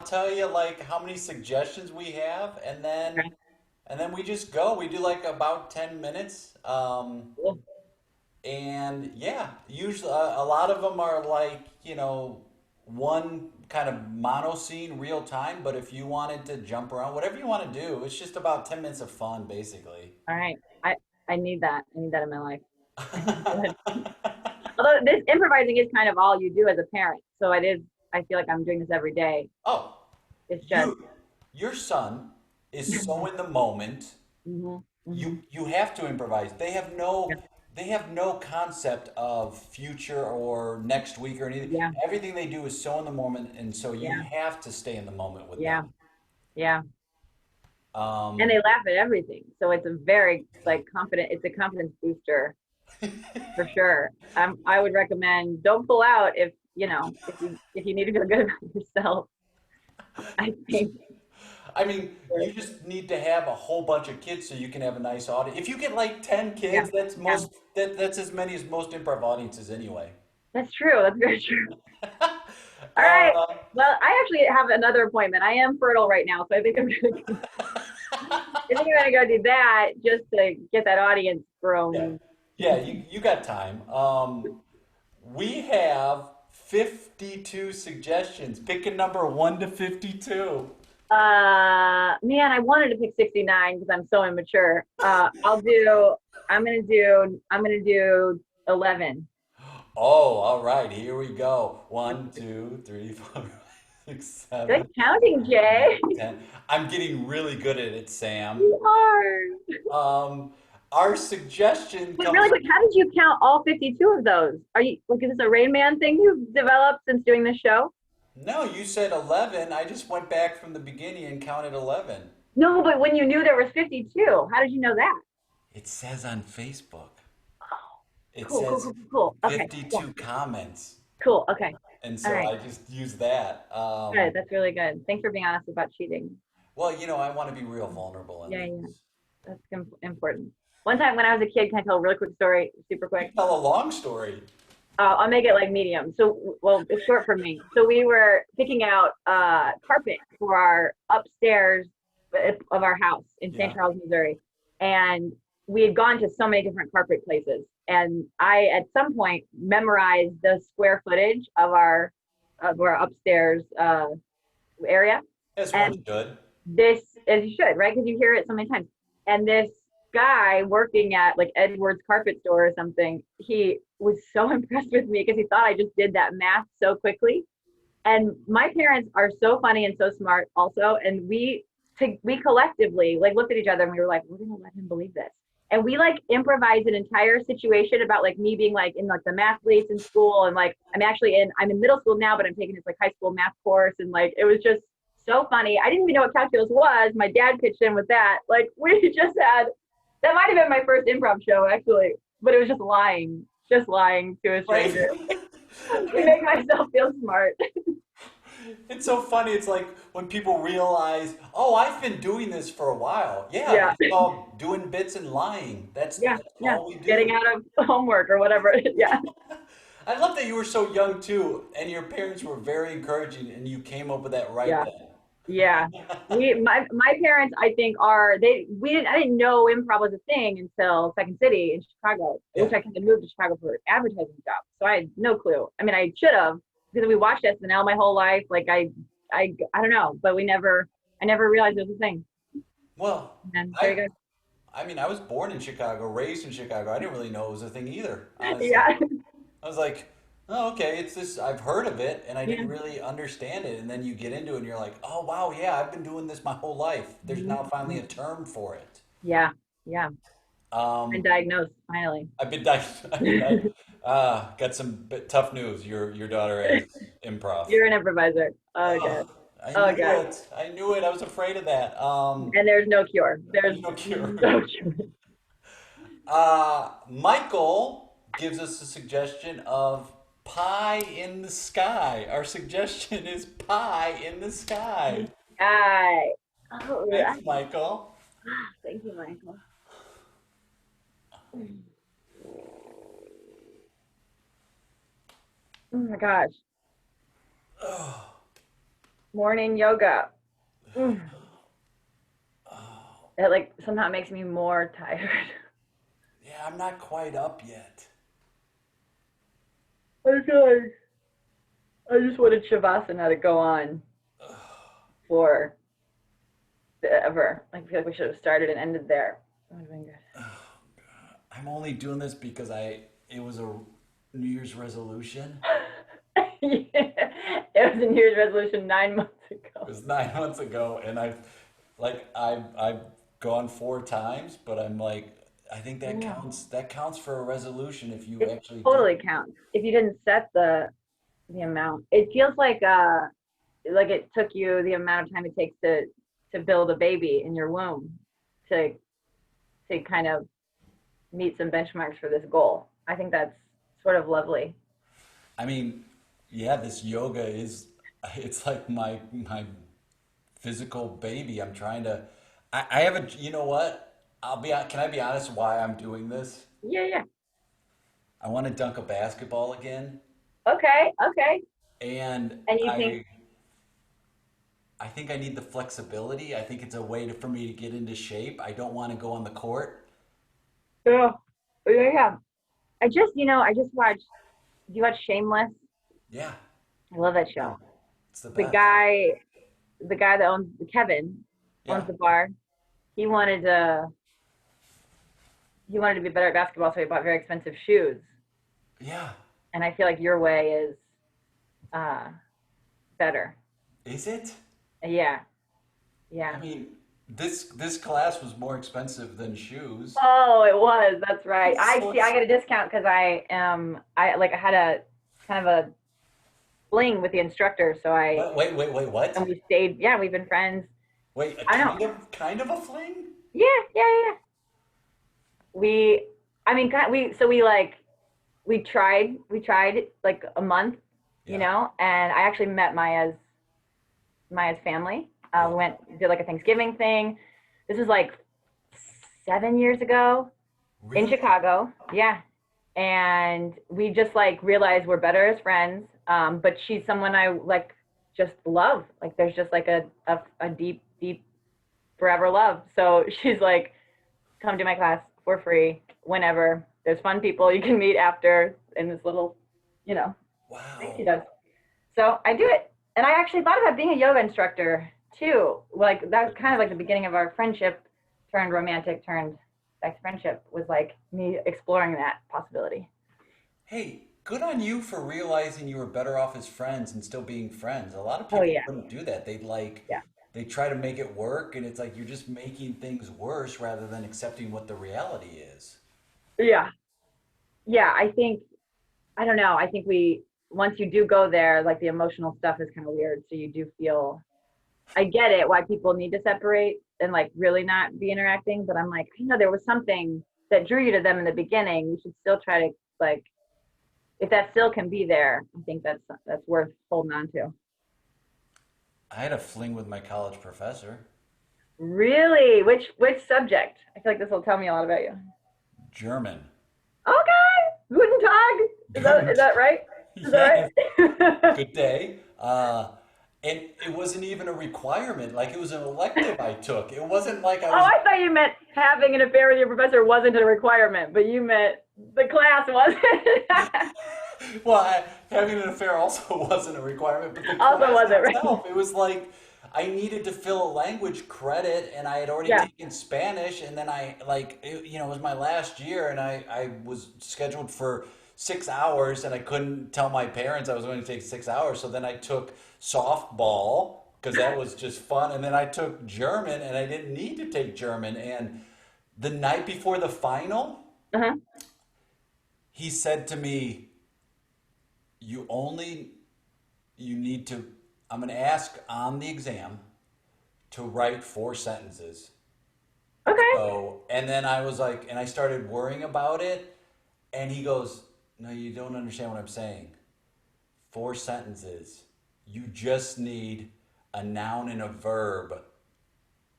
tell you like how many suggestions we have, Okay. and then we just go. We do like about 10 minutes. Cool. And yeah, usually a lot of them are like, one kind of mono scene real time, but if you wanted to jump around, whatever you want to do, it's just about 10 minutes of fun basically. All right. I need that. I need that in my life. I need that. Although this improvising is kind of all you do as a parent, so it is. I feel like I'm doing this every day. Oh, It's just. you your son is so in the moment. Hmm. Hmm. You have to improvise. Yeah. They have no concept of future or next week or anything. Yeah. Everything they do is so in the moment, and so you Yeah. have to stay in the moment with Yeah. them. Yeah. And Um, they laugh at everything, so it's a very like confident. It's a confidence booster for sure. I would recommend don't pull out if if you need to feel good about yourself. I think. I mean, you just need to have a whole bunch of kids so you can have a nice audience. If you get like 10 Yeah. kids, Yeah. that's as many as most improv audiences anyway. That's true. That's very true. All right. Uh, Well, I actually have another appointment. I am fertile right now, so I think I'm gonna go do that just to get that audience yeah, grown. yeah, you got time. We have 52 suggestions. Pick a number 1 to 52. Man, I wanted to pick 69 because I'm so immature. I'll do. I'm gonna do 11. Oh, all right, here we go. One, two, three, four, five, six, Good 7, counting, 8, 9, Jay. 10. I'm getting really good at it, Sam. You are. Um, our suggestion Wait, comes. really quick, how did you count all 52 of those? Are you like, is this a Rain Man thing you've developed since doing this show? No, you said 11. I just went back from the beginning and counted 11. No, but when you knew there was 52, how did you know that? It says on Facebook. Oh, It cool, cool, says cool, cool, cool. Okay, yeah, 52 comments. cool. Okay, And all so right. I just used that. Good. That's really good. Thanks for being honest about cheating. Well, I want to be real vulnerable in Yeah, yeah, these. that's important. One time when I was a kid, can I tell a really quick story, super You quick? tell a long story. I'll make it like medium. So, well, it's short for me. So we were picking out carpet for our upstairs of our house in St. Yeah. Charles, Missouri, and we had gone to so many different carpet places. And I, at some point, memorized the square footage of our upstairs area. As one And should. this, as you should, right? Because you hear it so many times. And this guy working at like Edward's carpet store or something, he was so impressed with me because he thought I just did that math so quickly. And my parents are so funny and so smart also. And we collectively like looked at each other and we were like, we're gonna let him believe this. And we like improvised an entire situation about like me being like in like the math leads in school and like I'm in middle school now, but I'm taking this like high school math course and like it was just so funny. I didn't even know what calculus was. My dad pitched in with that. Like we just had that might have been my first improv show actually, but it was just lying to a Right? stranger to make myself feel smart. It's so funny. It's like when people realize, oh, I've been doing this for a while. Yeah, Yeah, it's called doing bits and lying. yeah, That's yeah. all we Getting do. out of homework or whatever. Yeah, I love that you were so young too, and your parents were very encouraging, and you came up with that right yeah, then. yeah. My parents I think are they we didn't I didn't know improv was a thing until Second City in Chicago, Yeah. which I kind of moved to Chicago for an advertising job. So I had no clue. I mean, I should have because we watched SNL my whole life. Like I don't know, but I never realized it was a thing. Well, And there you I go. I mean, I was born in Chicago, raised in Chicago. I didn't really know it was a thing either, honestly. Yeah, I was like, oh, okay, it's this. I've heard of it, and I yeah, didn't really understand it. And then you get into it, and you're like, oh, wow, yeah, I've been doing this my whole life. There's mhm, now finally mhm. a term for it. Yeah, yeah. Been Um, diagnosed finally. I've been, di- I've been, di- got some tough news. Your daughter has improv. You're an improviser. Oh god. Oh, I Oh knew god. it. I knew it. I was afraid of that. And there's no cure. There's There's no cure. no cure. Michael gives us a suggestion of pie in the sky. Our suggestion is pie in the sky. Hi. Oh, Thanks, Michael. thank you, Michael. Oh my gosh. Morning yoga. Mm. Oh, It like somehow makes me more tired. yeah, I'm not quite up yet. I feel like I just wanted Shavasana to go on for ever. I feel like we should have started and ended there. That would have been good. I'm only doing this because it was a New Year's resolution. It was a New Year's resolution 9 months It ago. was 9 months ago, and I've gone 4 times, but I'm like, I think that Yeah. counts. That counts for a resolution if you It actually do totally it. counts. If you didn't set the amount, it feels like it took you the amount of time it takes to build a baby in your womb to to kind of meet some benchmarks for this goal. I think that's sort of lovely. I mean, yeah, this yoga is it's like my physical baby. I'm trying to I have a you know what? Can I be honest why I'm doing this? Yeah, yeah. I want to dunk a basketball again, Okay, okay. and And you think, I think I need the flexibility. I think it's a way for me to get into shape. I don't want to go on the court. yeah, yeah, yeah. I just watched. Do you watch Shameless? Yeah, I love that no, show. it's the The best. guy, the guy that owns Kevin owns Yeah, the bar. He wanted to he wanted to be better at basketball, so he bought very expensive shoes. yeah. And I feel like your way is uh better. Is it? Yeah, I yeah. mean, this class was more expensive than shoes. Oh, it was. That's right. I So see. I it's get a discount because I had a kind of a fling with the instructor, so I wait, what? and we stayed. Yeah, we've been friends. Wait, a I don't. kind of a fling? Yeah, yeah, yeah. We, I mean, we tried like a month, Yeah, and I actually met Maya's family. yeah. We did like a Thanksgiving thing. This was like 7 years ago in Really? Chicago. Yeah. And we just like realized we're better as friends. But she's someone I like just love. Like there's just like a deep, deep forever love. So she's like, come to my class for free whenever. There's fun people you can meet after in this little, you know, thing she Wow. does. So I do it. And I actually thought about being a yoga instructor too. Like that's kind of like the beginning of our friendship turned romantic, turned sex friendship was like me exploring that possibility. Hey, good on you for realizing you were better off as friends and still being friends. A lot of Oh people yeah. wouldn't do that. Yeah. They try to make it work, and it's like you're just making things worse rather than accepting what the reality is. Yeah. Yeah. I don't know. I think once you do go there, like the emotional stuff is kind of weird. So you do feel, I get it why people need to separate and like really not be interacting. But I'm like, I know there was something that drew you to them in the beginning. You should still try to like, if that still can be there, I think that's worth holding on to. I had a fling with my college professor. Really? Which subject? I feel like this will tell me a lot about you. German. Okay. Guten Tag. Is Good. that right? Is Yes. that right? Good day. And it wasn't even a requirement. Like it was an elective I took. It wasn't like I Oh, was. I thought you meant having an affair with your professor wasn't a requirement, but you meant the class wasn't. Well, having an affair also wasn't a requirement, but the Also class wasn't right. itself, it was like I needed to fill a language credit, and I had already Yeah. taken Spanish, and then it was my last year, and I was scheduled for 6 hours, and I couldn't tell my parents I was going to take 6 hours, so then I took softball because that was just fun, and then I took German, and I didn't need to take German, and the night before the final, Uh-huh. he said to me, you only you need to I'm going to ask on the exam to write 4 sentences. Okay. So and then I was like, and I started worrying about it, and he goes, no, you don't understand what I'm saying. 4 sentences, you just need a noun and a verb.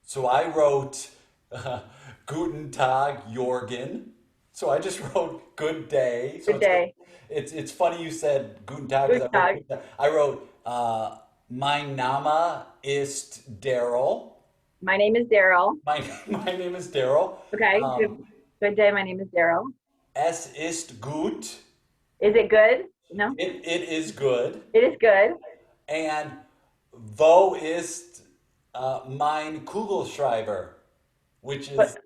So I wrote guten tag Jorgen. So I just wrote good day. So Good day. it's funny you said guten tag Good because talk. I wrote Mein Name ist Daryl. My name is Daryl. My, my name is Daryl. Okay, good, Um, good day. My name is Daryl. Es ist gut. Is it good? No, It is good. it is good. And wo ist mein Kugelschreiber? Which is, But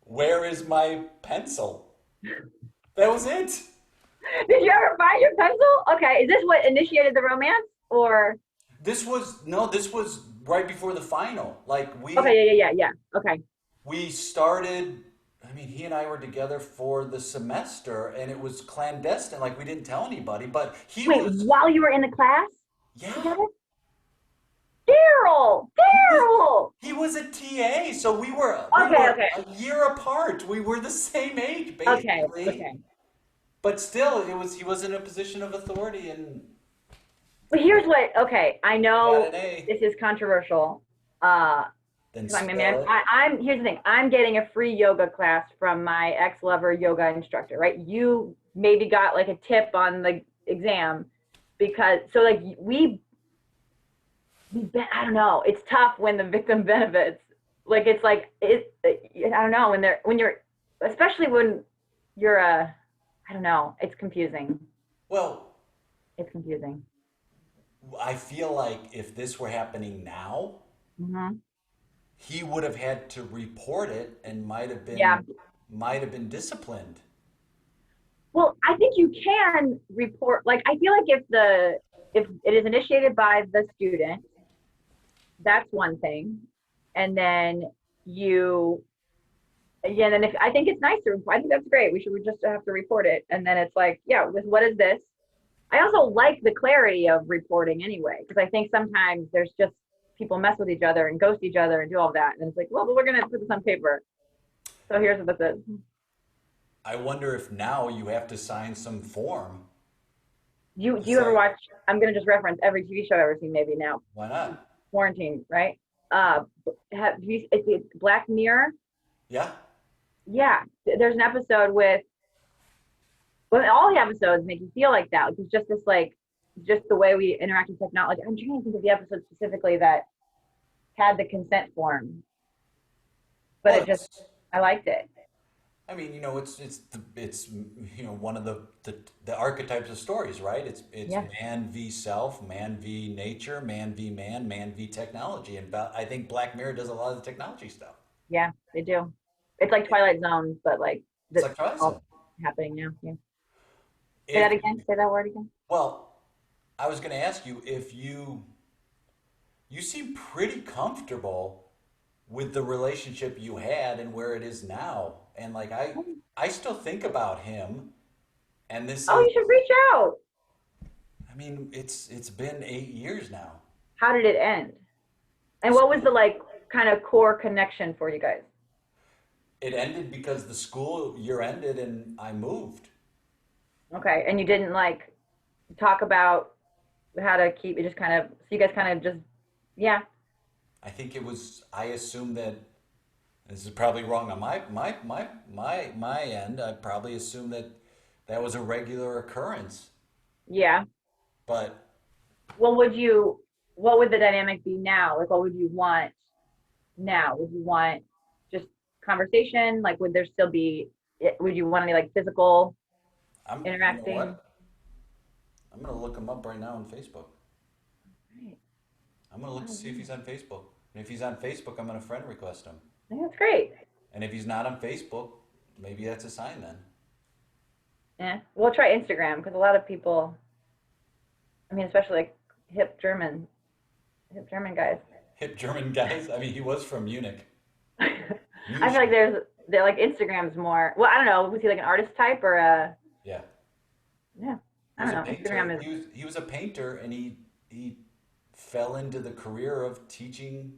where is my pencil? That was it. did you ever find your pencil? Okay, is this what initiated the romance? Or This was, no, this was right before the final. Like okay, yeah. Okay. we started, I mean, he and I were together for the semester and it was clandestine. Like we didn't tell anybody, but he Wait, was, while you were in the class yeah, together? Daryl! he was, Daryl! he was a TA. So we Okay, were okay. a year apart. We were the same age Okay, basically. okay. But still, he was in a position of authority and But here's what, okay, I got know an A. this is controversial. Uh, Then 'Cause spill it. I'm here's the thing. I'm getting a free yoga class from my ex-lover yoga instructor, right? You maybe got like a tip on the exam because so like I don't know. It's tough when the victim benefits. Like it's like I don't know when you're especially when you're a I don't know. It's confusing. Well, It's confusing. I feel like if this were happening now, Hmm. he would have had to report it and Yeah. might have been disciplined. Well, I think you can report. Like I feel like if it is initiated by the student, that's one thing, and then you again, and if I think it's nice to, I think that's great. We just have to report it, and then it's like, yeah, with what is this? I also like the clarity of reporting anyway, because I think sometimes there's just people mess with each other and ghost each other and do all that, and it's like, well, but we're gonna put this on paper. So here's what this is. I wonder if now you have to sign some form Do to you ever say, watch? I'm gonna just reference every TV show I've ever seen, maybe now. why not? Quarantine, right? Have you? It's Black Mirror. Yeah. Yeah, there's an episode with. Well, all the episodes make you feel like that. Like, it's just this like, just the way we interact with technology. I'm trying to think of the episode specifically that had the consent form, but Well, it just I liked it. I mean, it's one of the archetypes of stories, right? It's Yeah, man v self, man v nature, man v man, man v technology, and I think Black Mirror does a lot of the technology stuff. yeah, they do. It's like Twilight Zone, but like It's that's like Horizon. all happening now. Yeah. Say If that again. Say that word again. well, I was going to ask you if you seem pretty comfortable with the relationship you had and where it is now, and like I still think about him, and this Oh, is you should reach out. I mean it's been 8 years now. How did it end? And what was So the like kind of core connection for you guys? it ended because the school year ended and I moved. Okay, and you didn't like talk about how to keep it, just kind of, so you guys kind of just, yeah, I think it was I assumed that this is probably wrong on my end. I probably assumed that that was a regular occurrence, yeah. but What would you, what would the dynamic be now? Like, what would you want now? Would you want just conversation? Like, would there still be, would you want any like physical you know interacting? what? I'm gonna look him up right now on Facebook. Right. I'm gonna look to Oh, see if yeah. he's on Facebook. And if he's on Facebook, I'm gonna friend request him. I think that's great. And if he's not on Facebook, maybe that's a sign then. Yeah. We'll try Instagram because a lot of people, I mean, especially like hip German, hip German guys. Hip German guys. I mean, he was from Munich. I feel like Munich. they're like Instagram's more. Well, I don't know. Was he like an artist type or a? Yeah. Yeah, He I was don't a know. painter. Instagram is. He was a painter, and he fell into the career of teaching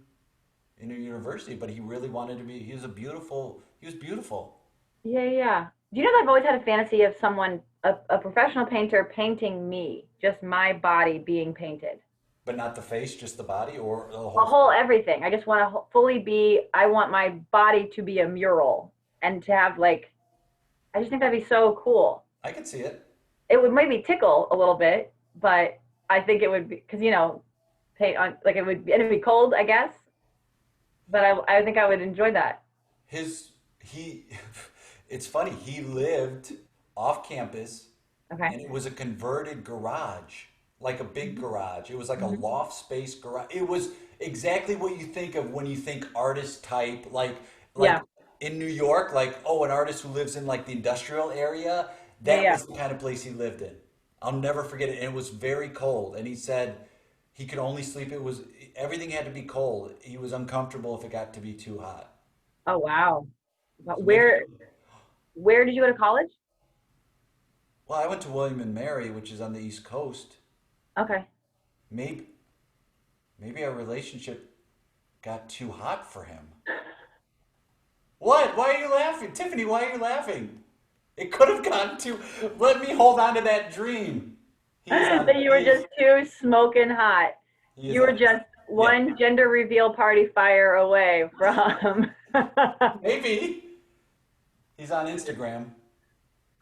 in a university. But he really wanted to be. He was a beautiful. He was beautiful, Yeah, yeah. Do you know that I've always had a fantasy of someone, a professional painter, painting me, just my body being painted, but not the face, just the body, or the a whole thing. whole everything. I just want to fully be. I want my body to be a mural and to have like. I just think that'd be so cool. I could see it. It would maybe tickle a little bit, but I think it would be because paint on, like it'd be cold, I guess. But I think I would enjoy that. His he it's funny, he lived off campus Okay. and it was a converted garage, like a big garage. It was like a Mm-hmm. loft space garage. It was exactly what you think of when you think artist type, like Yeah. in New York, like oh, an artist who lives in like the industrial area. Yeah. That Yeah. was the kind of place he lived in. I'll never forget it. And it was very cold. And he said he could only sleep. It was everything had to be cold. He was uncomfortable if it got to be too hot. Oh wow. But So maybe where did you go to college? well, I went to William and Mary, which is on the East Coast. Okay. Maybe maybe our relationship got too hot for him. What? Why are you laughing? Tiffany, why are you laughing? It could have gotten too. Let me hold on to that dream. He is on. That you He were is. just too smoking hot. He is You were on. just Yeah. one gender reveal party fire away from. Maybe he's on Instagram.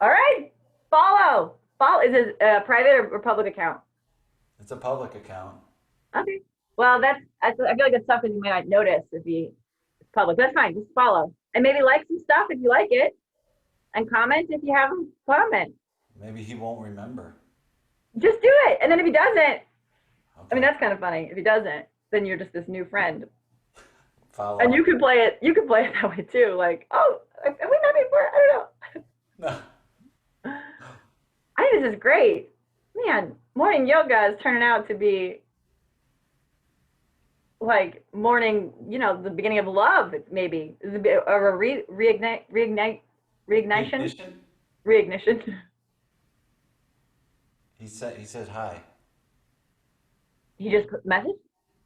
All right. Follow. Follow. Is it a private or public account? It's a public account. Okay. Well, I feel like it's tough because you may not notice if it's public. That's fine. Just follow. And maybe like some stuff if you like it. And comment if you haven't comment. Maybe he won't remember. Just do it. And then if he doesn't, I mean, Okay. that's kind of funny. If he doesn't, then you're just this new friend. Follow And up. you can play it that way too. Like, oh, have we met before? I don't No. know. I think this is great. Man, morning yoga is turning out to be like morning, the beginning of love, maybe. Is a bit of a reignition, Ignition. reignition. He said hi. He just messaged.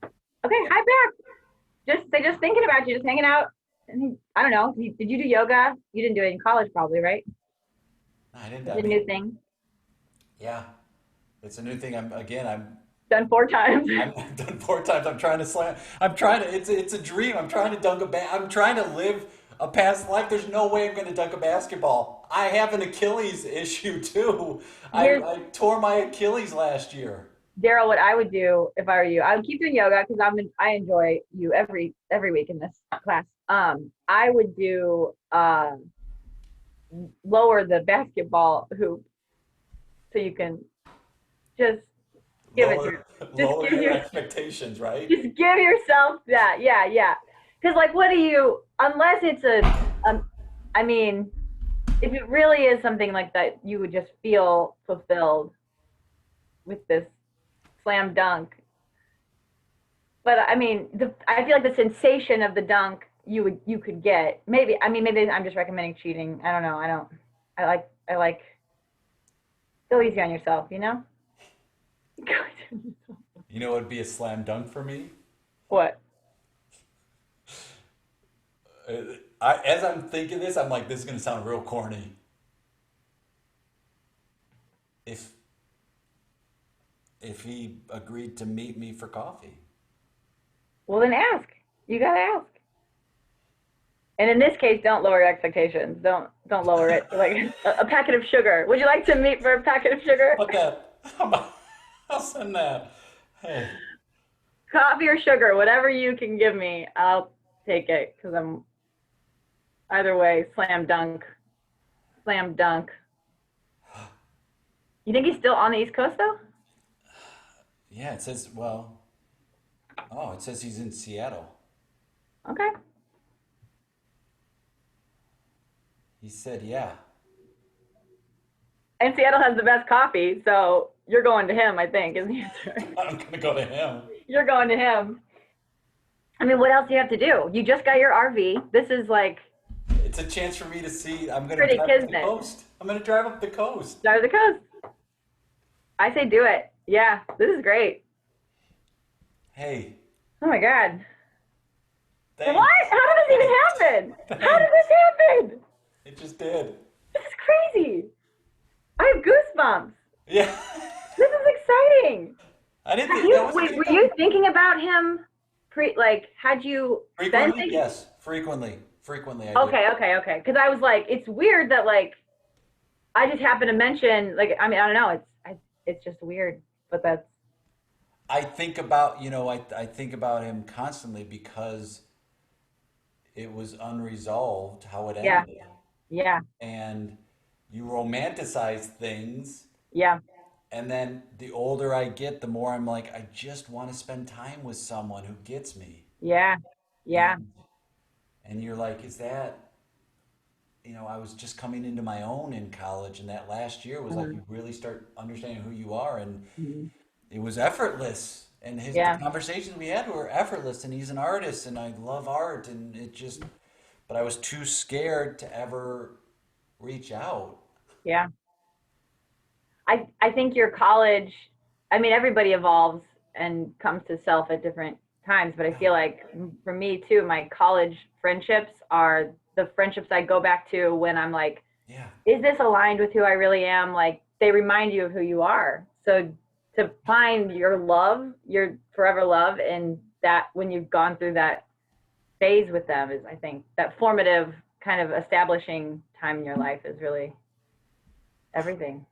Okay, hi back. Just thinking about you, just hanging out. And I don't know. Did you do yoga? You didn't do it in college, probably, right? No, I didn't. It's I a mean, new thing. yeah, it's a new thing. Done 4 times. I'm done 4 times. I'm trying to slam. I'm trying to. It's a dream. I'm trying to dunk a I'm trying to live a past life. There's no way I'm going to dunk a basketball. I have an Achilles issue too. Here's I tore my Achilles last year. Daryl. What I would do if I were you, I would keep doing yoga because I enjoy you every week in this class. I would do lower the basketball hoop so you can just give it to Lower, just lower give your your expectations, right? just give yourself that. Yeah, yeah. Because like, what do you? Unless it's I mean, if it really is something like that, you would just feel fulfilled with this slam dunk. But I mean, I feel like the sensation of the dunk you could get. Maybe I mean maybe I'm just recommending cheating. I don't know. I don't. I like go easy on yourself. You know, it'd be a slam dunk for me. What? As I'm thinking this, I'm like, this is gonna sound real corny. If if he agreed to meet me for coffee. Well, then ask. You gotta ask. And in this case, don't lower your expectations. Don't lower it to like a packet of sugar. Would you like to meet for a packet of sugar? What that? I'll send that. Hey, Coffee or sugar, whatever you can give me, I'll take it because I'm either way, slam dunk. Slam dunk. You think he's still on the East Coast though? yeah, it says, well, oh, it says he's in Seattle. Okay. He said, yeah. And Seattle has the best coffee, so you're going to him, I think, is the answer. I'm gonna go to him. You're going to him. I mean, what else do you have to do? You just got your RV. This is like It's a chance for me to see. I'm gonna pretty drive up the kismet. coast. I'm gonna drive up the coast. Side of the coast. I say do it. Yeah, this is great. Hey, Oh my God. thanks. What? How did this even happen? How did this happen? It just did. This is crazy. I have goosebumps. Yeah. This is exciting. I didn't think that was Wait, gonna were go. you thinking about him had you been Frequently? thinking? Yes. Frequently I do. Okay. Because I was like, it's weird that like I just happened to mention like I mean I don't know it's just weird, but that's I think about, I think about him constantly because it was unresolved how it Yeah, ended. yeah, And you romanticize things. yeah, And then the older I get, the more I'm like, I just want to spend time with someone who gets me. yeah, yeah. And and you're like, is that, I was just coming into my own in college, and that last year was like Mhm, you really start understanding who you are, and mhm. it was effortless. And the Yeah, conversations we had were effortless, and he's an artist, and I love art, and it just, but I was too scared to ever reach out. yeah. I think your college, I mean, everybody evolves and comes to self at different times, but I feel like for me too, my college friendships are the friendships I go back to when I'm like, Yeah. is this aligned with who I really am? Like they remind you of who you are. So to find your love, your forever love, and that when you've gone through that phase with them is, I think, that formative kind of establishing time in your life is really everything.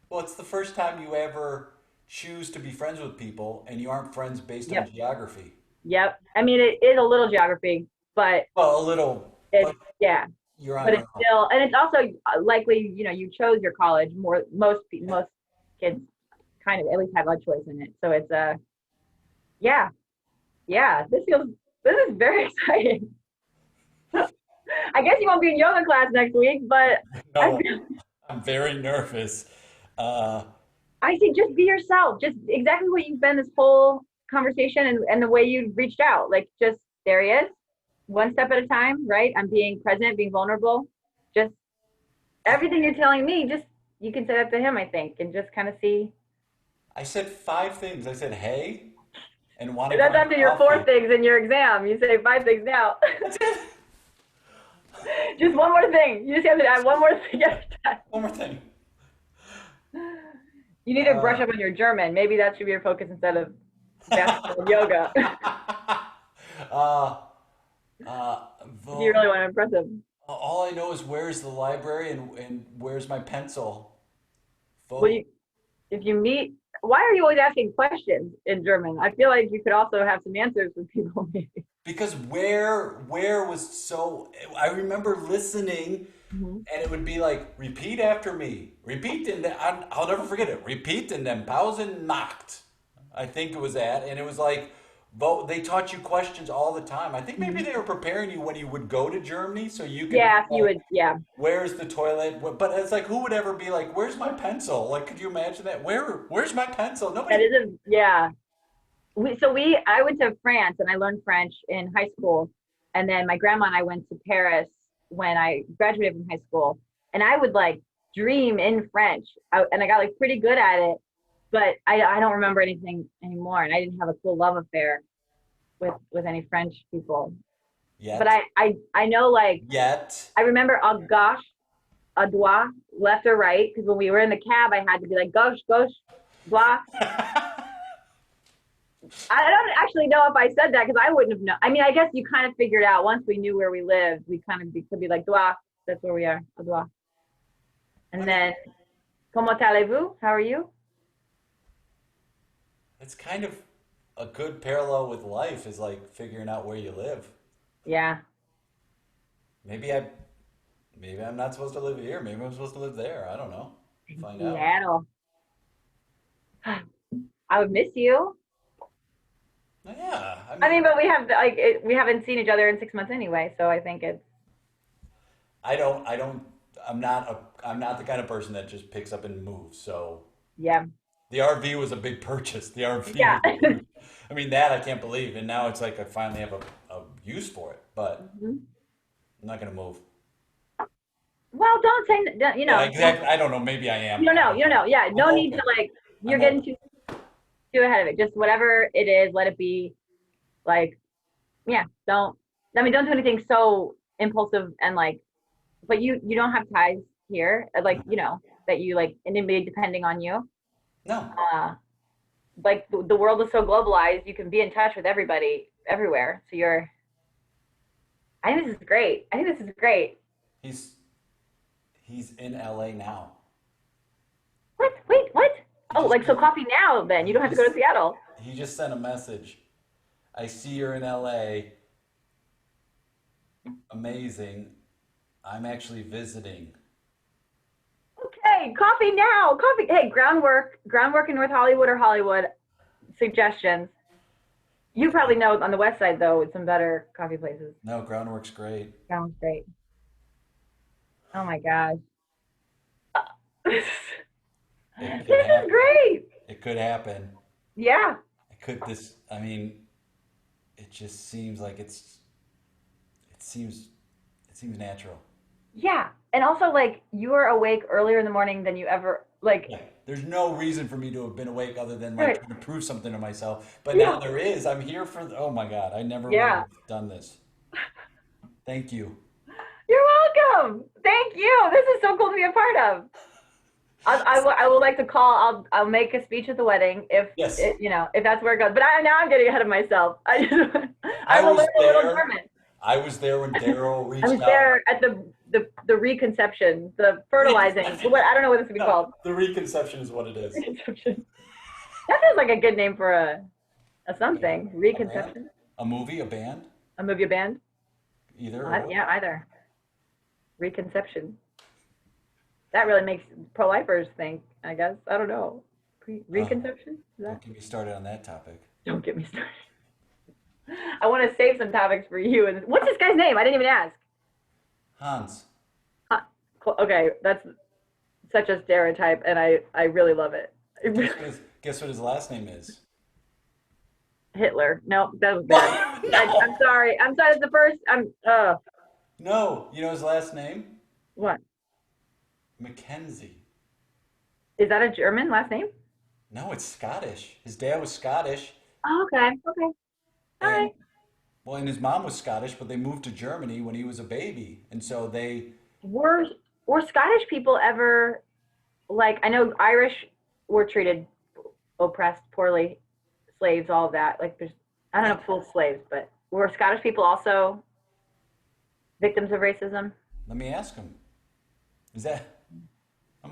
Well, it's the first time you ever choose to be friends with people, and you aren't friends based on Yep. geography. Yep. I mean, it is a little geography, but Well, a little, it's, but yeah, you're on but your it's own. still, and it's also likely, you chose your college more. Yeah. Most kids kind of at least have a choice in it. So it's yeah, yeah. This is very exciting. I guess you won't be in yoga class next week, but I No, feel I'm very nervous. Uh, I think just be yourself. Just exactly what you've been this whole conversation, and the way you reached out. Like just there he is, one step at a time, right? I'm being present, being vulnerable. Just everything you're telling me, just you can say that to him, I think, and just kind of see. I said five things. I said, hey, and want to That's grab after your four coffee. things in your exam. You say five things now. That's it. Just one more thing. You just have to add one more thing every time. One more thing. You need to brush Uh, up on your German. Maybe that should be your focus instead of basketball and yoga. uh, uh, If you vo- really want to impress him. all I know is where's the library and where's my pencil. Well, Vote. if you meet, why are you always asking questions in German? I feel like you could also have some answers for people, maybe. Because where was so, I remember listening, Mhm. and it would be like, repeat after me, repeat, and I'll never forget it, repeat, and then pausen macht, I think it was that, and it was like, vote. They taught you questions all the time. I think maybe Mhm. they were preparing you when you would go to Germany, so you could be Yeah, if you like, would, yeah. where's the toilet? But it's like, who would ever be like, where's my pencil? Like, could you imagine that? Where's my pencil? That Nobody. is a, yeah. I went to France and I learned French in high school. And then my grandma and I went to Paris when I graduated from high school. And I would like dream in French. And I got like pretty good at it, but I don't remember anything anymore. And I didn't have a cool love affair with any French people. But Yet. I know like Yet. I remember a gauche, a droit, left or right. Because when we were in the cab, I had to be like gauche, gauche, droit. I don't actually know if I said that because I wouldn't have known. I mean, I guess you kind of figured out once we knew where we lived, we kind of could be like, Dwa, that's where we are, Dwa. I And mean, then, comment allez-vous? How are you? it's kind of a good parallel with life is like figuring out where you live. Yeah. Maybe I maybe I'm not supposed to live here. Maybe I'm supposed to live there. I don't know. Find out. Seattle. I would miss you. Yeah, I I mean, mean, but we have like we haven't seen each other in 6 months anyway, so I think it's I don't I'm not the kind of person that just picks up and moves. So yeah, the RV was a big purchase. The RV yeah. was huge. I mean, that I can't believe. And now it's like I finally have a use for it, but Mhm. I'm not going to move. Well, don't say Yeah, don't, exactly. I don't know. Maybe I am. you don't I know, don't know. Yeah, I'm no need to open. like you're I'm getting open. too ahead of it. Just whatever it is, let it be. Like yeah, don't I mean don't do anything so impulsive and like but you don't have ties here like that you like anybody depending on you No. uh like the world is so globalized you can be in touch with everybody everywhere so you're I think this is great. I think this is great. He's he's in LA now. What? Wait, what? He Oh, just like so moved. coffee now then you He don't have to go to just Seattle. He just sent a message. I see you're in LA. Amazing. I'm actually visiting. Okay, coffee now. Coffee. Hey, groundwork in North Hollywood or Hollywood. Suggestions. You probably know on the west side though, with some better coffee places. No, groundwork's great. Sounds great. Oh my gosh. This It could is happen. great. It could happen. Yeah. It could this. I mean, it just seems like It seems. It seems natural. Yeah. And also like you are awake earlier in the morning than you ever like Yeah. There's no reason for me to have been awake other than like right. trying to prove something to myself. But now Yeah. there is. I'm here for. Oh my God! I never would Yeah. have done this. Thank you. You're welcome. Thank you. This is so cool to be a part of. I will like to call. I'll make a speech at the wedding if Yes, it, if that's where it goes. But now I'm getting ahead of myself. I I will was learn a little there. German. I was there when Daryl I was reached out. there at the reconception, the fertilizing. Reconception. What I don't know what this would be No, called. the reconception is what it is. Reconception. That feels like a good name for a something. A band, Reconception. a movie, a band, A movie, a band. either or. Yeah, either. Reconception. That really makes pro-lifers think. I guess I don't know. Oh, Reconception. Is that? don't get me started on that topic. Don't get me started. I want to save some topics for you. And what's this guy's name? I didn't even ask. Hans. Huh. Okay, that's such a stereotype, and I really love it. Guess what his last name is? Hitler. No, that was bad. I'm sorry. I'm sorry. It's the first. No, you know his last name? What? Mackenzie. Is that a German last name? No, it's Scottish. His dad was Scottish, Oh, okay. Okay. All and right. well, and his mom was Scottish, but they moved to Germany when he was a baby, and so they. Were were Scottish people ever like? I know Irish were treated oppressed, poorly, slaves, all of that. Like, there's I don't know full slaves, but were Scottish people also victims of racism? Let me ask him. Is that? I'm,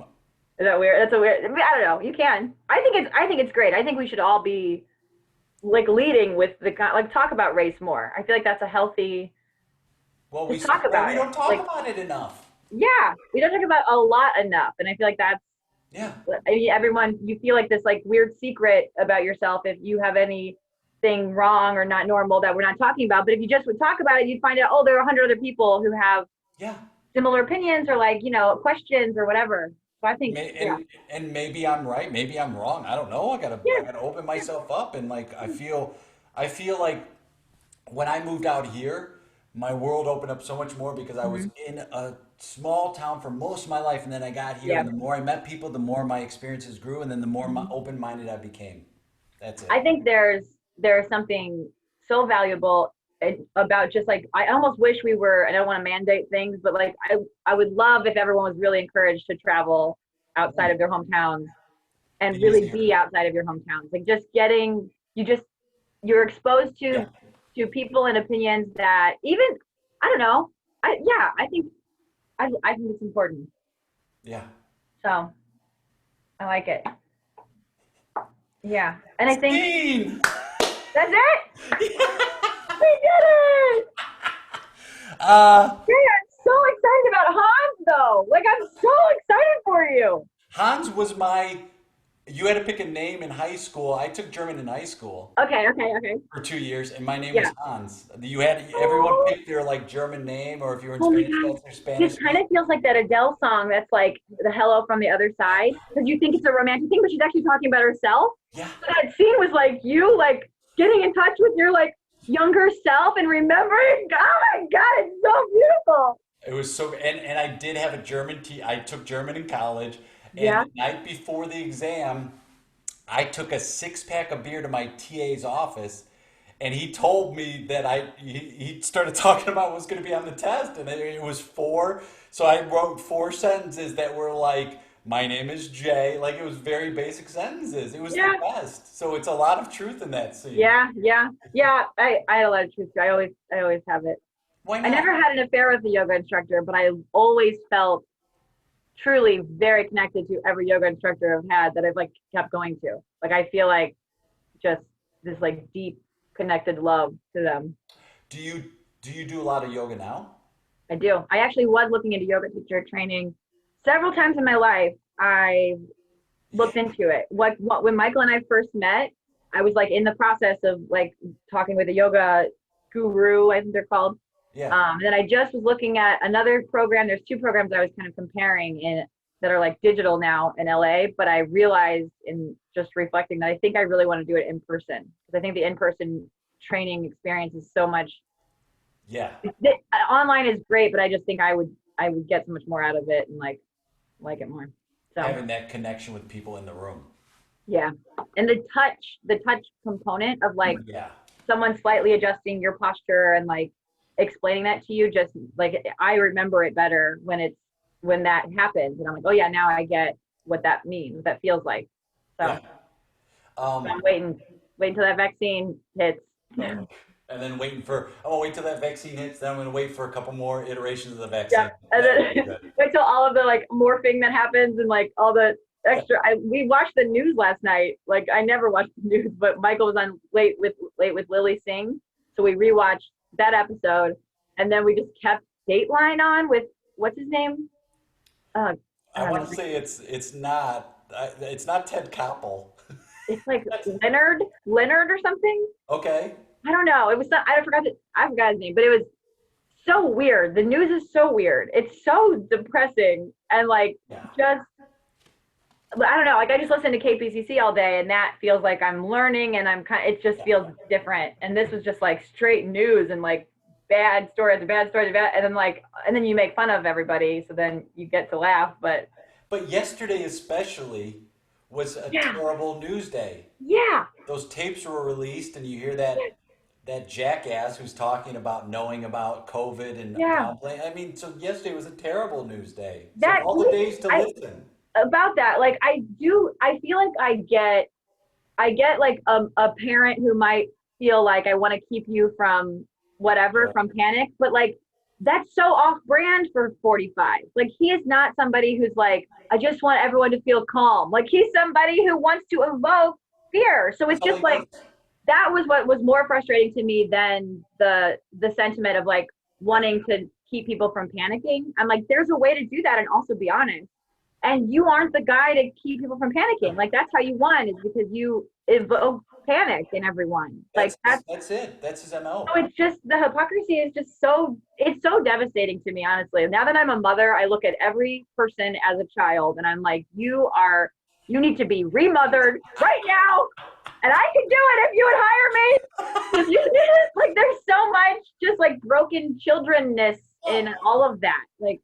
Is that weird? That's a weird. I don't know. You can. I think it's great. I think we should all be like leading with like talk about race more. I feel like that's a healthy well, to talk about we it. don't talk Like, about it enough. yeah, we don't talk about a lot enough, and I feel like that's. Yeah. I mean, everyone, you feel like this like weird secret about yourself if you have anything wrong or not normal that we're not talking about. But if you just would talk about it, you'd find out, oh, there are 100 other people who have Yeah. similar opinions or like questions or whatever. So I think, May, yeah, and maybe I'm right, maybe I'm wrong. I don't know. I yeah, gotta open yeah, myself up, and like I feel like when I moved out here, my world opened up so much more because I was mhm, in a small town for most of my life, and then I got here, yeah. and the more I met people, the more my experiences grew, and then the more Mhm. open-minded I became. That's it. I think there's something so valuable about just like I almost wish we were. I don't want to mandate things, but like I would love if everyone was really encouraged to travel outside Mm. of their hometowns and really Easier. be outside of your hometowns. Like just getting you're exposed Yeah. to people and opinions that even I don't know. I think it's important. Yeah. So I like it. Yeah, and I think Dean! that's it. We did it. Uh, Yeah, I'm so excited about Hans though. Like I'm so excited for you. Hans was you had to pick a name in high school. I took German in high school Okay, okay, okay. for 2 years, and my name was Yeah. Hans. You had everyone Oh, pick their like German name, or if you were in oh my Spanish, God. that's their It Spanish kind name. of feels like that Adele song that's like the hello from the other side. Because you think it's a romantic thing, but she's actually talking about herself. Yeah, So that scene was like you like getting in touch with your like younger self and remembering. Oh my God, it's so beautiful. it was so. And I did have a German. I took German in college, and Yeah. the night before the exam, I took a six-pack of beer to my TA's office, and he told me that he started talking about what was going to be on the test, and it was four. So I wrote four sentences that were like, "My name is Jay." Like it was very basic sentences. It was the Yeah. best. So it's a lot of truth in that scene. Yeah. Yeah. Yeah. I had a lot of truth. I always have it. Why I not? never had an affair with a yoga instructor, but I always felt truly very connected to every yoga instructor I've had that I've like kept going to. Like I feel like just this like deep connected love to them. Do you do a lot of yoga now? I do. I actually was looking into yoga teacher training several times in my life. I looked into it. What when Michael and I first met, I was like in the process of like talking with a yoga guru, I think they're called. Yeah. And then I just was looking at another program. There's two programs I was kind of comparing in that are like digital now in LA, but I realized in just reflecting that I think I really want to do it in person because I think the in-person training experience is so much. Yeah. Online is great, but I just think I would get so much more out of it and like it more. So Having that connection with people in the room. yeah, and the touch component of like Yeah. someone slightly adjusting your posture and like explaining that to you, just like I remember it better when that happens, and I'm like, oh yeah, now I get what that means, what that feels like. Yeah. So I'm Um, waiting till that vaccine hits. oh, and then waiting for, I'm gonna wait till that vaccine hits. Then I'm gonna wait for a couple more iterations of the Yeah, vaccine. and That'll be then good. wait till all of the like morphing that happens and like all the extra. We watched the news last night. Like I never watched the news, but Michael was on late with Lily Singh, so we rewatched that episode, and then we just kept Dateline on with what's his name? I I don't want know. to say it's not Ted Koppel. It's like That's Leonard or something. okay. I don't know. It was some, I forgot his name, but it was so weird. The news is so weird. It's so depressing and like Yeah. just I don't know. Like I just listen to KPCC all day, and that feels like I'm learning, and I'm kind. It just Yeah. feels different. And this was just like straight news and like bad story after bad story, and then you make fun of everybody, so then you get to laugh. But But yesterday especially was a yeah, terrible news day. yeah, Those tapes were released, and you hear that jackass who's talking about knowing about COVID and yeah. downplaying. I mean, so yesterday was a terrible news day. So of That all the days to I listen. about that. Like I do. I feel like I get like a parent who might feel like I want to keep you from whatever, Sure. from panic, but like that's so off brand for 45. Like he is not somebody who's like, I just want everyone to feel calm. Like he's somebody who wants to evoke fear. So That's it's all just he like does. that was what was more frustrating to me than the sentiment of like wanting to keep people from panicking. I'm like, there's a way to do that and also be honest. And you aren't the guy to keep people from panicking. Like that's how you won is because you evoke panic in everyone. Like that's That's it. That's his so MO. it's just the hypocrisy is just so it's so devastating to me, honestly. Now that I'm a mother, I look at every person as a child and I'm like, you need to be remothered right now. And I could do it if you would hire me. If you did it, like there's so much just like broken childrenness in all of that. Like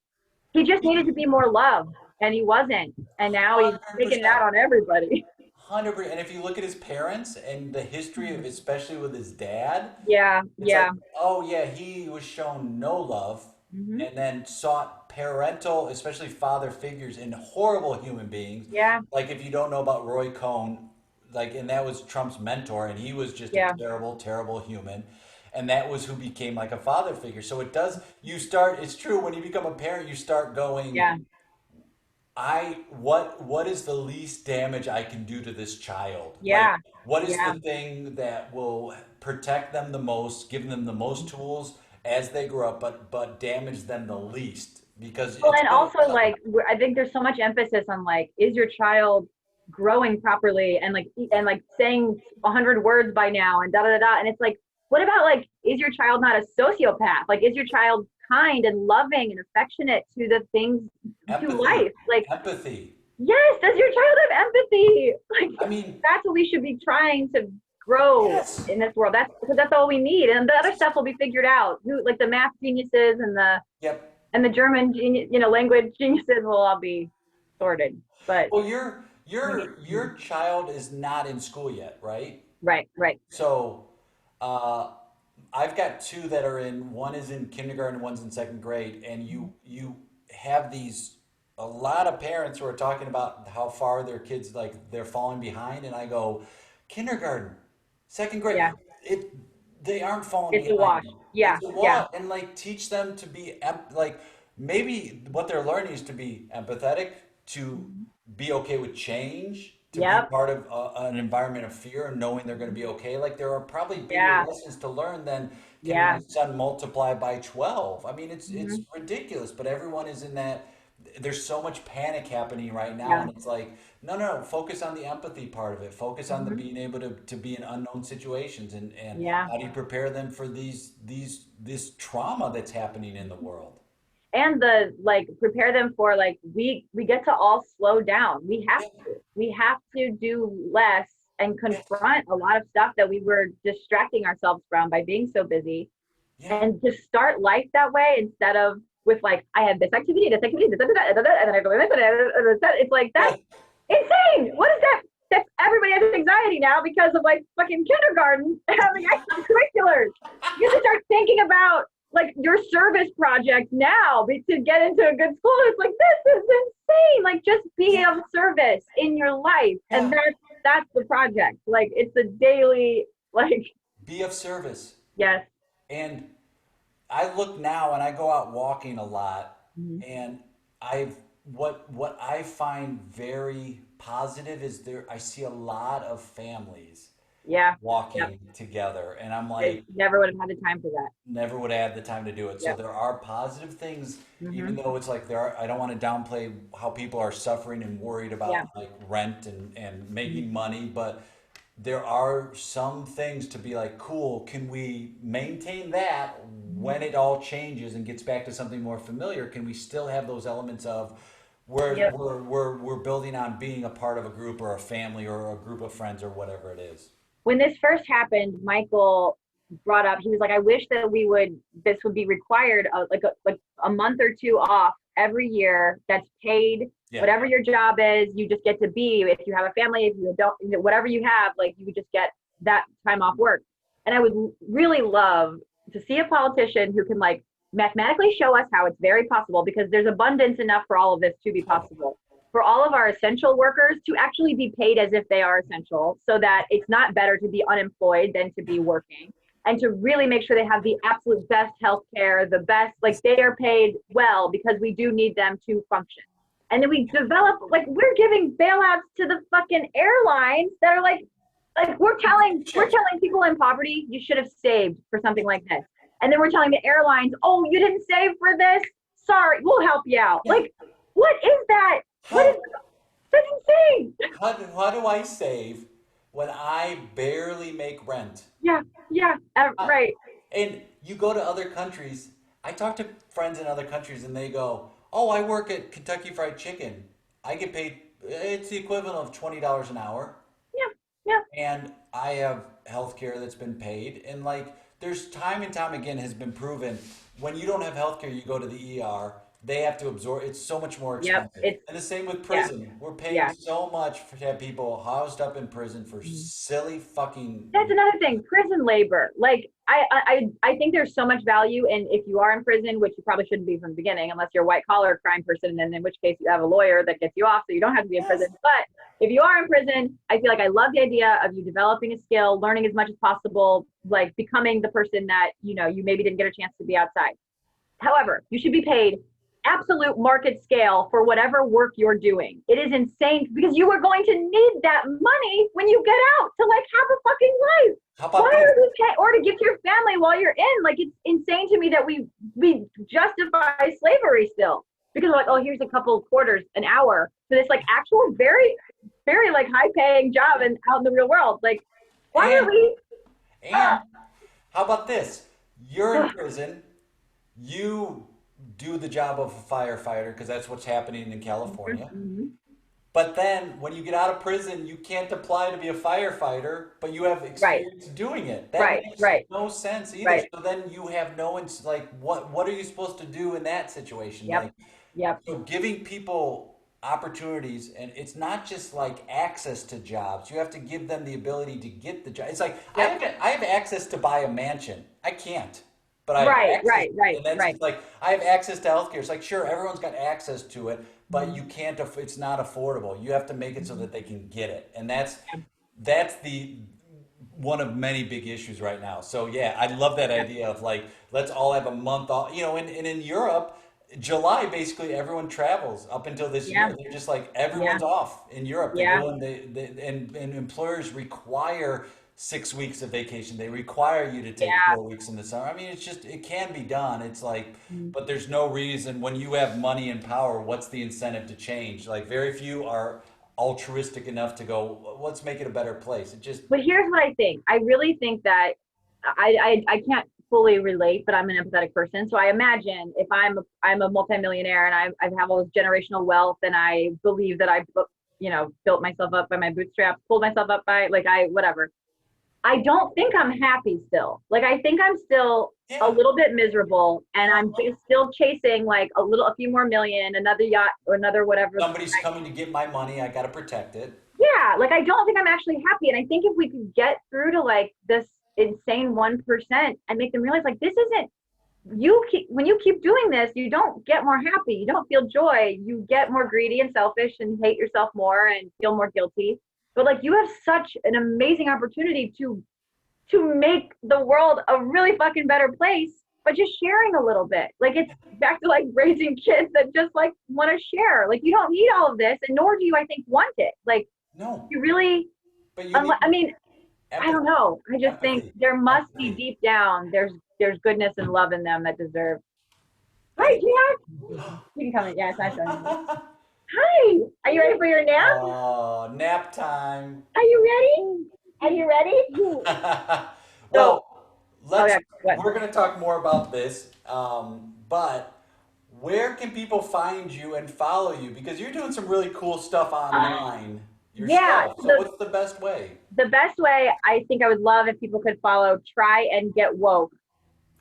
he just needed to be more loved and he wasn't. And now he's taking it 100%. out on everybody. 100%. And if you look at his parents and the history of, especially with his dad, Yeah, it's like, yeah. oh yeah, he was shown no love Hmm. and then sought parental, especially father figures in horrible human beings. Yeah, Like if you don't know about Roy Cohn, like, and that was Trump's mentor, and he was just a yeah, terrible, terrible human. And that was who became like a father figure. So it does, you start, it's true, when you become a parent, you start going, yeah, what is the least damage I can do to this child? Like yeah, what is yeah. the thing that will protect them the most, give them the most tools as they grow up, but damage them the least? Because Well, it's and gonna also come. like I think there's so much emphasis on like, is your child growing properly and like saying 100 words by now and da da da da. And it's like, what about like, is your child not a sociopath? Like, is your child kind and loving and affectionate to the things to Empathy. life? Like, Empathy. yes, does your child have empathy? Like, I mean, that's what we should be trying to grow yes. in this world. That's because that's all we need, and the other stuff will be figured out. Who like the math geniuses Yep. and the German genius, language geniuses will all be sorted. But Well, we need your child is not in school yet, right? right, right. So, uh, I've got two that are in. One is in kindergarten, one's in second grade, and you have these a lot of parents who are talking about how far their kids like they're falling behind, and I go, kindergarten, second grade, Yeah, it they aren't falling it's a behind. wash. Yeah, It's a yeah, lot, and like teach them to be like maybe what they're learning is to be empathetic, to be okay with change, to be Yep. part of an environment of fear and knowing they're going to be okay. Like there are probably bigger Yeah. lessons to learn than can my Yeah. son multiply by 12? I mean, it's Hmm. ridiculous, but everyone is in that. There's so much panic happening right now, Yeah. and it's like, no, focus on the empathy part of it. Focus on the Hmm. being able to be in unknown situations, and Yeah. how do you prepare them for this trauma that's happening in the world? And the like prepare them for like we get to all slow down. Yeah. We have to do less and Yes. confront a lot of stuff that we were distracting ourselves from by being so busy, Yeah. and just start life that way instead of with like I have this activity, and then I go this, it's like that's Yeah. insane. What is that? That's everybody has anxiety now because of like fucking kindergarten having extracurriculars. You have to start thinking about like your service project now to get into a good school. It's like this is insane. Like just be Yeah. of service in your life, and Yeah. that's the project. Like it's a daily like Be of service. yes. And I look now and I go out walking a lot, Mhm. and I've what I find very positive is there I see a lot of families Yeah. Yep. walking together, and I'm I like, never would have had the time for that. never would have had the time to do it. So Yep. there are positive things, even Hmm. though it's like there are, I don't want to downplay how people are suffering and worried Yeah. about like rent and Mhm. making money, but there are some things to be like, cool, can we maintain that Mhm. when it all changes and gets back to something more familiar? Can we still have those elements of where Yep. we're building on being a part of a group or a family or a group of friends or whatever it is? When this first happened, Michael brought up, he was like, I wish that this would be required, like a month or two off every year that's paid. Yeah. Whatever your job is, you just get to be. If you have a family, if you don't, whatever you have, like you would just get that time off work. And I would really love to see a politician who can like mathematically show us how it's very possible because there's abundance enough for all of this to be possible for all of our essential workers to actually be paid as if they are essential so that it's not better to be unemployed than to be working and to really make sure they have the absolute best health care, the best, like they are paid well because we do need them to function. And then we develop, like we're giving bailouts to the fucking airlines that are like we're Sure. telling people in poverty, you should have saved for something like this. And then we're telling the airlines, oh, you didn't save for this? Sorry, we'll help you out. Yeah. Like, what is that? What How is that's insane? how do I save when I barely make rent? Yeah, yeah, I, right. and you go to other countries. I talk to friends in other countries, and they go, "Oh, I work at Kentucky Fried Chicken. I get paid. It's the equivalent of $20 an hour, Yeah, yeah, and I have health care that's been paid." And like, there's time and time again has been proven when you don't have health care, you go to the ER. They have to absorb. It's so much more yep. expensive. It's And the same with yeah, prison. We're paying yeah. so much to have people housed up in prison for Mhm. silly fucking. That's another thing. Prison labor. Like I think there's so much value in if you are in prison, which you probably shouldn't be from the beginning, unless you're a white collar crime person, and in which case you have a lawyer that gets you off, so you don't have to be in prison. Yes. But if you are in prison, I feel like I love the idea of you developing a skill, learning as much as possible, like becoming the person that you maybe didn't get a chance to be outside. However, you should be paid absolute market scale for whatever work you're doing. It is insane because you are going to need that money when you get out to like have a fucking life. How Why about this? are we paying or to give to your family while you're in? Like it's insane to me that we justify slavery still because we're like, oh, here's a couple of quarters an hour for this like actual very like high paying job and out in the real world. Like, why are And we? and how about this? You're in prison. You do the job of a firefighter because that's what's happening in California. Mhm. But then when you get out of prison, you can't apply to be a firefighter, but you have Right, experience doing it. That right, makes right, no sense either. right. So then you have no like what are you supposed to do in that situation? Yep, Like yep, so giving people opportunities, and it's not just like access to jobs. You have to give them the ability to get the job. It's like yep. I have access to buy a mansion. I can't, but I have Right, access, right, right, and that's right. it's like I have access to healthcare. It's like sure, everyone's got access to it, but you Mhm. can't. It's not affordable. You have to make it so Mhm. that they can get it, and that's Yeah, that's the one of many big issues right now. So yeah, I love that yeah. idea of like let's all have a month off. And in Europe, July, basically everyone travels up until this Yeah, year. They're just like yeah, everyone's off in Europe. They yeah. go and employers require 6 weeks of vacation. They require you to take Yeah. 4 weeks in the summer. I mean, it's just it can be done. It's like, Mm. but there's no reason when you have money and power. What's the incentive to change? Like very few are altruistic enough to go. Let's make it a better place. It just But here's what I think. I really think that I can't fully relate, but I'm an empathetic person. So I imagine if I'm a multimillionaire and I have all this generational wealth and I believe that I built myself up by my bootstraps, pulled myself up by like I whatever. I don't think I'm happy still. Like I think I'm still a yeah. little bit miserable and I'm Uh-huh. still chasing like a few more million, another yacht or another whatever. Somebody's coming to get my money. I got to protect it. Yeah, like I don't think I'm actually happy. And I think if we could get through to like this insane 1% and make them realize like this isn't when you keep doing this, you don't get more happy. You don't feel joy. You get more greedy and selfish and hate yourself more and feel more guilty. But like you have such an amazing opportunity to make the world a really fucking better place by just sharing a little bit. Like it's back to like raising kids that just like want to share. Like you don't need all of this, and nor do you, I think, want it. Like No, you really, but you need I mean, I don't empathy. know. I just think Empathy. there must be Empathy. deep down, there's goodness and love in them that deserve. But Hi, it, Jack. You can come in. Yeah, it's nice showing you. Hi. Are you ready for your nap? oh, nap time. Are you ready? Are you ready? So, Well, oh let's. yeah, what? We're going to talk more about this, but where can people find you and follow you? Because you're doing some really cool stuff online Yeah. yourself. So, what's the best way? The best way I think I would love if people could follow Try and Get Woke.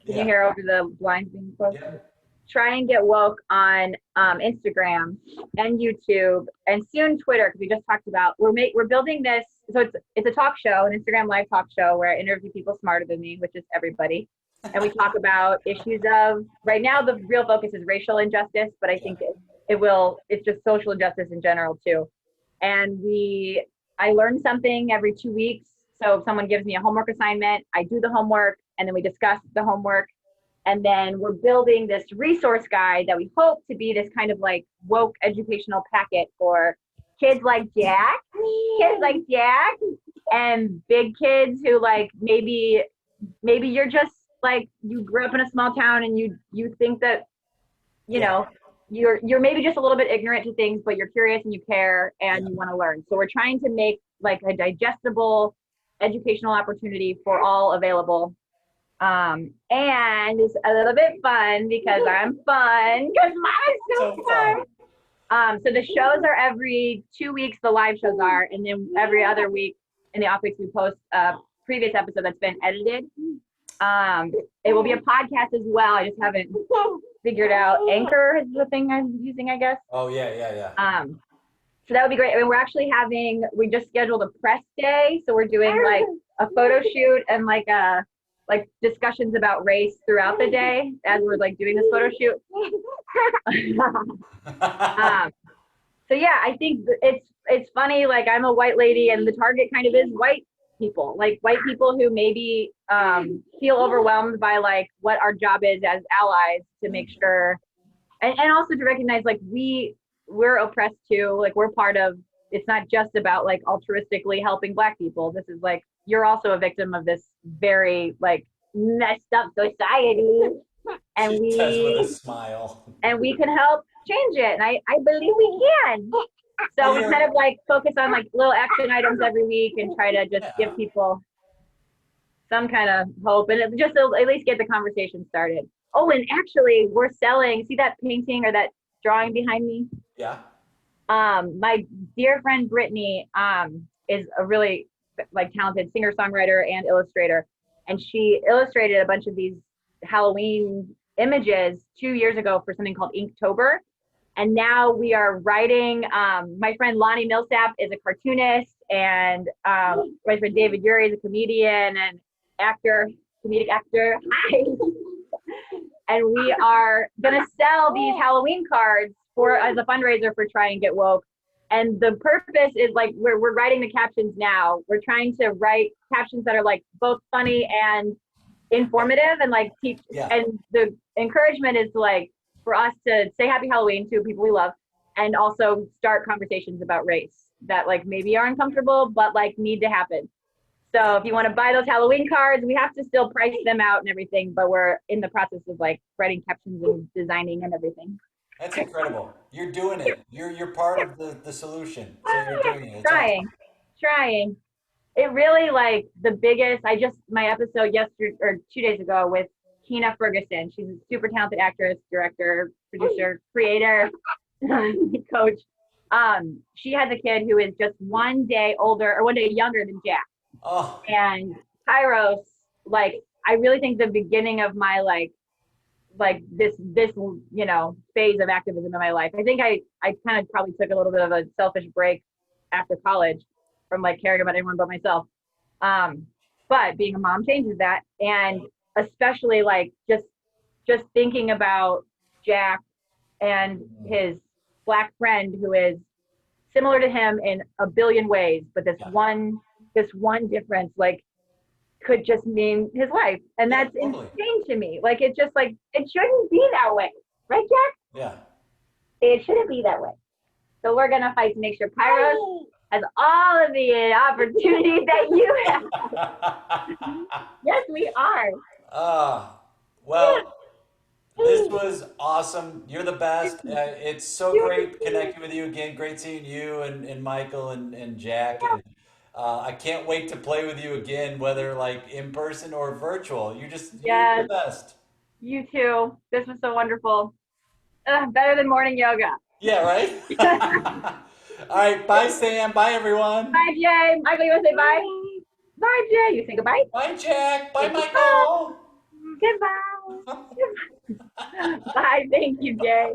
Can you Yeah. hear over the blinds being closed? Yep. Try and Get Woke on Instagram and YouTube and soon Twitter because we just talked about we're building this. So it's a talk show, an Instagram live talk show where I interview people smarter than me, which is everybody, and we talk about issues of right now. The real focus is racial injustice, but I Yeah. think it's just social injustice in general too. And I learn something every 2 weeks. So if someone gives me a homework assignment, I do the homework and then we discuss the homework. And then we're building this resource guide that we hope to be this kind of like woke educational packet for kids like Jack, and big kids who like maybe you're just like you grew up in a small town and you think that you Yeah. know you're maybe just a little bit ignorant to things, but you're curious and you care Yeah. and you want to learn. So we're trying to make like a digestible educational opportunity for all available. And it's a little bit fun because I'm fun because mom is so So fun. fun. So the shows are every 2 weeks, the live shows are, and then every other week in the off weeks we post a previous episode that's been edited. It will be a podcast as well. I just haven't figured out. Anchor is the thing I'm using, I guess. Oh, yeah, yeah, yeah. So that would be great. I mean, we just scheduled a press day. So we're doing like a photo shoot and like discussions about race throughout the day as we're like doing this photo shoot. um, so yeah, I think it's funny. Like I'm a white lady, and the target kind of is white people, like white people who maybe feel overwhelmed by like what our job is as allies to make sure, and also to recognize like we're oppressed too. Like we're part of. It's not just about like altruistically helping Black people. This is like you're also a victim of this very like messed up society, and She says with a smile. we can help change it. And I believe we can. So Well, we you're, kind of like focus on like little action items every week and try to just give yeah, people some kind of hope and just at least get the conversation started. Oh, and actually we're selling, see that painting or that drawing behind me? yeah. My dear friend Brittany is a really like talented singer songwriter and illustrator, and she illustrated a bunch of these Halloween images 2 years ago for something called Inktober. And now we are writing. My friend Lonnie Millsap is a cartoonist, and my friend David Uri is a comedian and comedic actor. Hi. And we are gonna sell these Halloween cards as a fundraiser for Try and Get Woke. And the purpose is like we're writing the captions now. We're trying to write captions that are like both funny and informative and like teach. Yeah. And the encouragement is to like for us to say happy Halloween to people we love and also start conversations about race that like maybe are uncomfortable but like need to happen. So if you want to buy those Halloween cards, we have to still price them out and everything, but we're in the process of like writing captions and designing and everything. That's incredible. You're doing it. You're part of the solution. So you're doing it. It's awesome. Trying, trying. It really like the biggest. I just my episode yesterday or 2 days ago with Kina Ferguson. She's a super talented actress, director, producer, creator, coach. She has a kid who is just 1 day older or 1 day younger than Jack. Oh, And Kairos, like I really think the beginning of my like this phase of activism in my life. I think I kind of probably took a little bit of a selfish break after college from like caring about anyone but myself. Um, but being a mom changes that, and especially like just thinking about Jack and his black friend who is similar to him in a billion ways, but yeah. this one difference like could just mean his life. And Yeah, that's totally. insane to me. Like it just like it shouldn't be that way. Right, Jack? Yeah. It shouldn't be that way. So we're gonna fight to make sure Kairos has all of the opportunities that you have. Yes, we are. Ah, well, this was awesome. You're the best. It's so great connecting with you again. Great seeing you and Michael and Jack. And I can't wait to play with you again, whether like in person or virtual. You're the Yes, best. you too. This was so wonderful. Better than morning yoga. Yeah, right? All right. Bye, Sam. Bye, everyone. Bye, Jay. Michael, you want to say bye? Bye, Jay. You say goodbye? Bye, Jack. Bye, Say goodbye. Michael. Goodbye. Bye. Thank you, Jay.